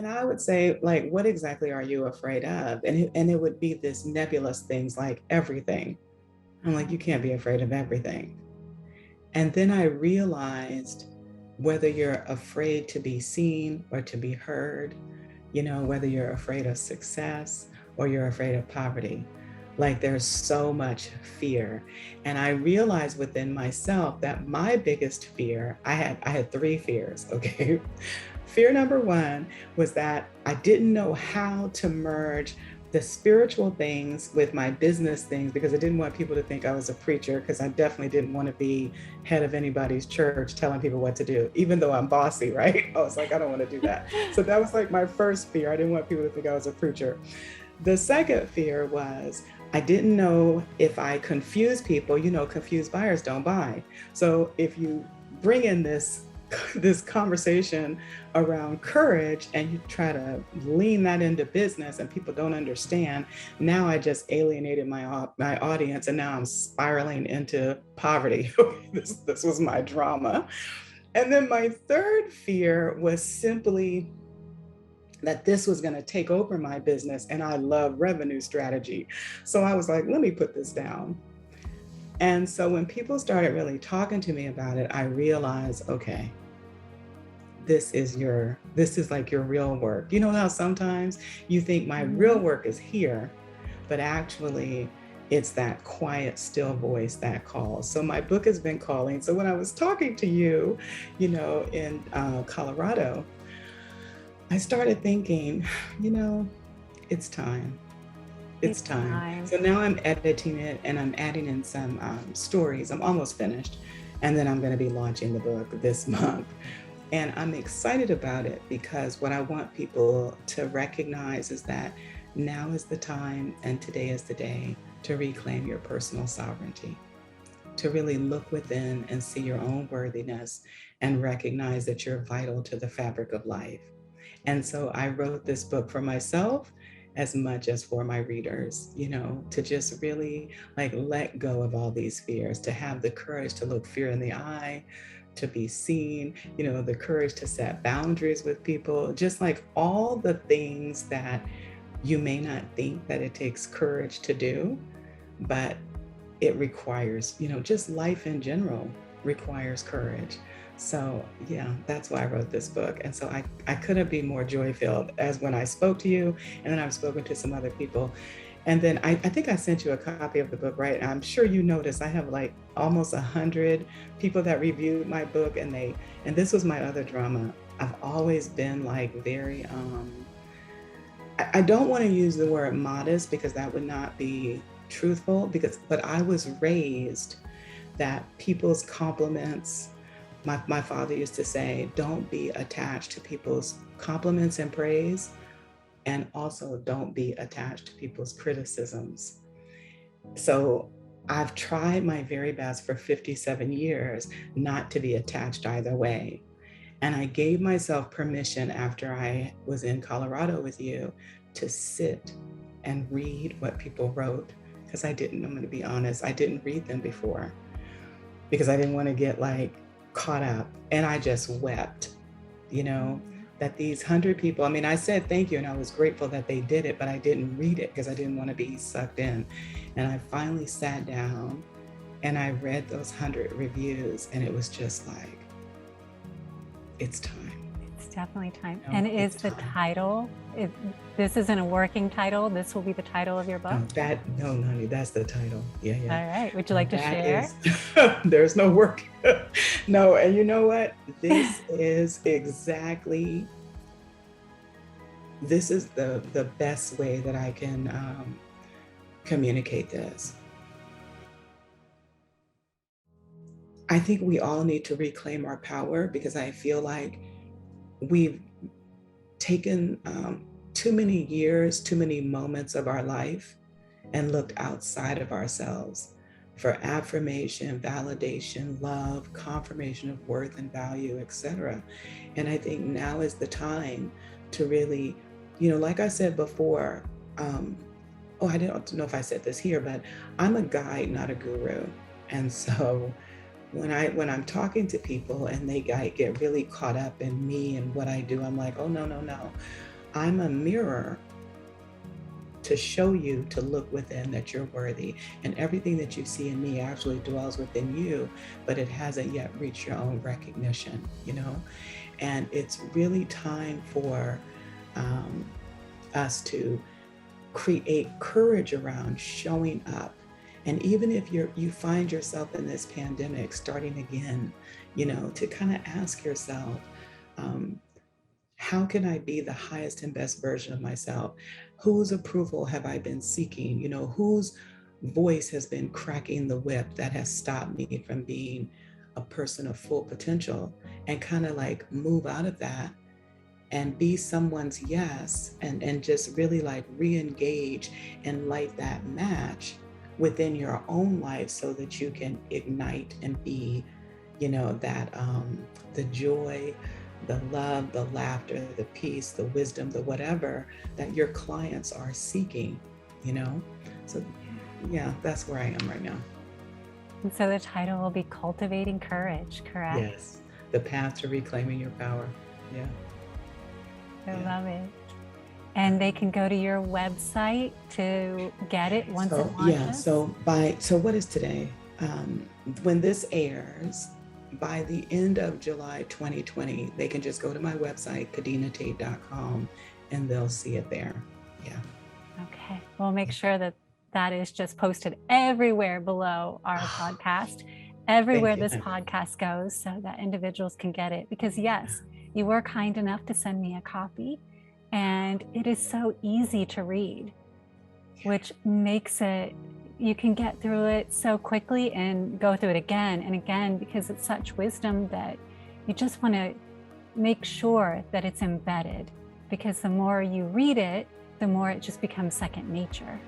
I would say, like, what exactly are you afraid of? And it would be this nebulous things like everything. I'm like, you can't be afraid of everything. And then I realized whether you're afraid to be seen or to be heard, whether you're afraid of success or you're afraid of poverty, like there's so much fear. And I realized within myself that my biggest fear, I had three fears, okay? Fear number one was that I didn't know how to merge the spiritual things with my business things because I didn't want people to think I was a preacher, because I definitely didn't want to be head of anybody's church telling people what to do, even though I'm bossy, right? I was like, I don't want to do that. So that was like my first fear. I didn't want people to think I was a preacher. The second fear was I didn't know if I confused people, confused buyers don't buy. So if you bring in this conversation around courage and you try to lean that into business and people don't understand, now I just alienated my audience and now I'm spiraling into poverty. This was my drama. And then my third fear was simply that this was going to take over my business, and I love revenue strategy. So I was like, let me put this down. And so when people started really talking to me about it, I realized, okay, this is like your real work. You know how sometimes you think my real work is here, but actually it's that quiet, still voice that calls. So my book has been calling. So when I was talking to you, in Colorado, I started thinking, it's time. It's time. So now I'm editing it and I'm adding in some stories. I'm almost finished. And then I'm going to be launching the book this month. And I'm excited about it because what I want people to recognize is that now is the time and today is the day to reclaim your personal sovereignty, to really look within and see your own worthiness and recognize that you're vital to the fabric of life. And so I wrote this book for myself as much as for my readers, to just really like let go of all these fears, to have the courage to look fear in the eye, to be seen, the courage to set boundaries with people, just like all the things that you may not think that it takes courage to do, but it requires, just life in general requires courage. So yeah, that's why I wrote this book. And so I couldn't be more joy-filled as when I spoke to you, and then I've spoken to some other people. And then I think I sent you a copy of the book, right? I'm sure you noticed I have like almost 100 people that reviewed my book, and this was my other drama. I've always been like very, I don't want to use the word modest because that would not be truthful, but I was raised that people's compliments, my father used to say, don't be attached to people's compliments and praise, and also don't be attached to people's criticisms. So I've tried my very best for 57 years not to be attached either way. And I gave myself permission after I was in Colorado with you to sit and read what people wrote, because I'm going to be honest, I didn't read them before because I didn't want to get like caught up. And I just wept, that these 100 people, I said thank you and I was grateful that they did it, but I didn't read it because I didn't want to be sucked in. And I finally sat down and I read those 100 reviews, and it was just like, it's time. It's definitely time. And is the title, if this isn't a working title, this will be the title of your book? No, honey, that's the title. Yeah. All right. Would you like to share? There's no work. No, and you know what? This is exactly, this is the best way that I can communicate this. I think we all need to reclaim our power, because I feel like we've taken too many years, too many moments of our life and looked outside of ourselves for affirmation, validation, love, confirmation of worth and value, etc. And I think now is the time to really, like I said before, I don't know if I said this here, but I'm a guide, not a guru. And so when I'm talking to people and they get really caught up in me and what I do, I'm like, oh, no. I'm a mirror to show you to look within, that you're worthy. And everything that you see in me actually dwells within you, but it hasn't yet reached your own recognition, you know? And it's really time for us to create courage around showing up. And even if you find yourself in this pandemic starting again, you know, to kind of ask yourself, how can I be the highest and best version of myself? Whose approval have I been seeking? You know, whose voice has been cracking the whip that has stopped me from being a person of full potential? And kind of like move out of that and be someone's yes, and just really like re-engage and light that match within your own life so that you can ignite and be, you know, that the joy, the love, the laughter, the peace, the wisdom, the whatever that your clients are seeking, you know? So yeah, that's where I am right now. And so the title will be Cultivating Courage, correct? Yes, the path to reclaiming your power. Yeah. I love it. And they can go to your website to get it once it launches? Yeah, so what is today? When this airs, by the end of July 2020, they can just go to my website, kadenatate.com, and they'll see it there. Yeah. Okay. We'll make sure that that is just posted everywhere below our podcast, everywhere this podcast goes, so that individuals can get it. Because yes, you were kind enough to send me a copy, and it is so easy to read, which makes it, you can get through it so quickly and go through it again and again, because it's such wisdom that you just want to make sure that it's embedded, because the more you read it, the more it just becomes second nature.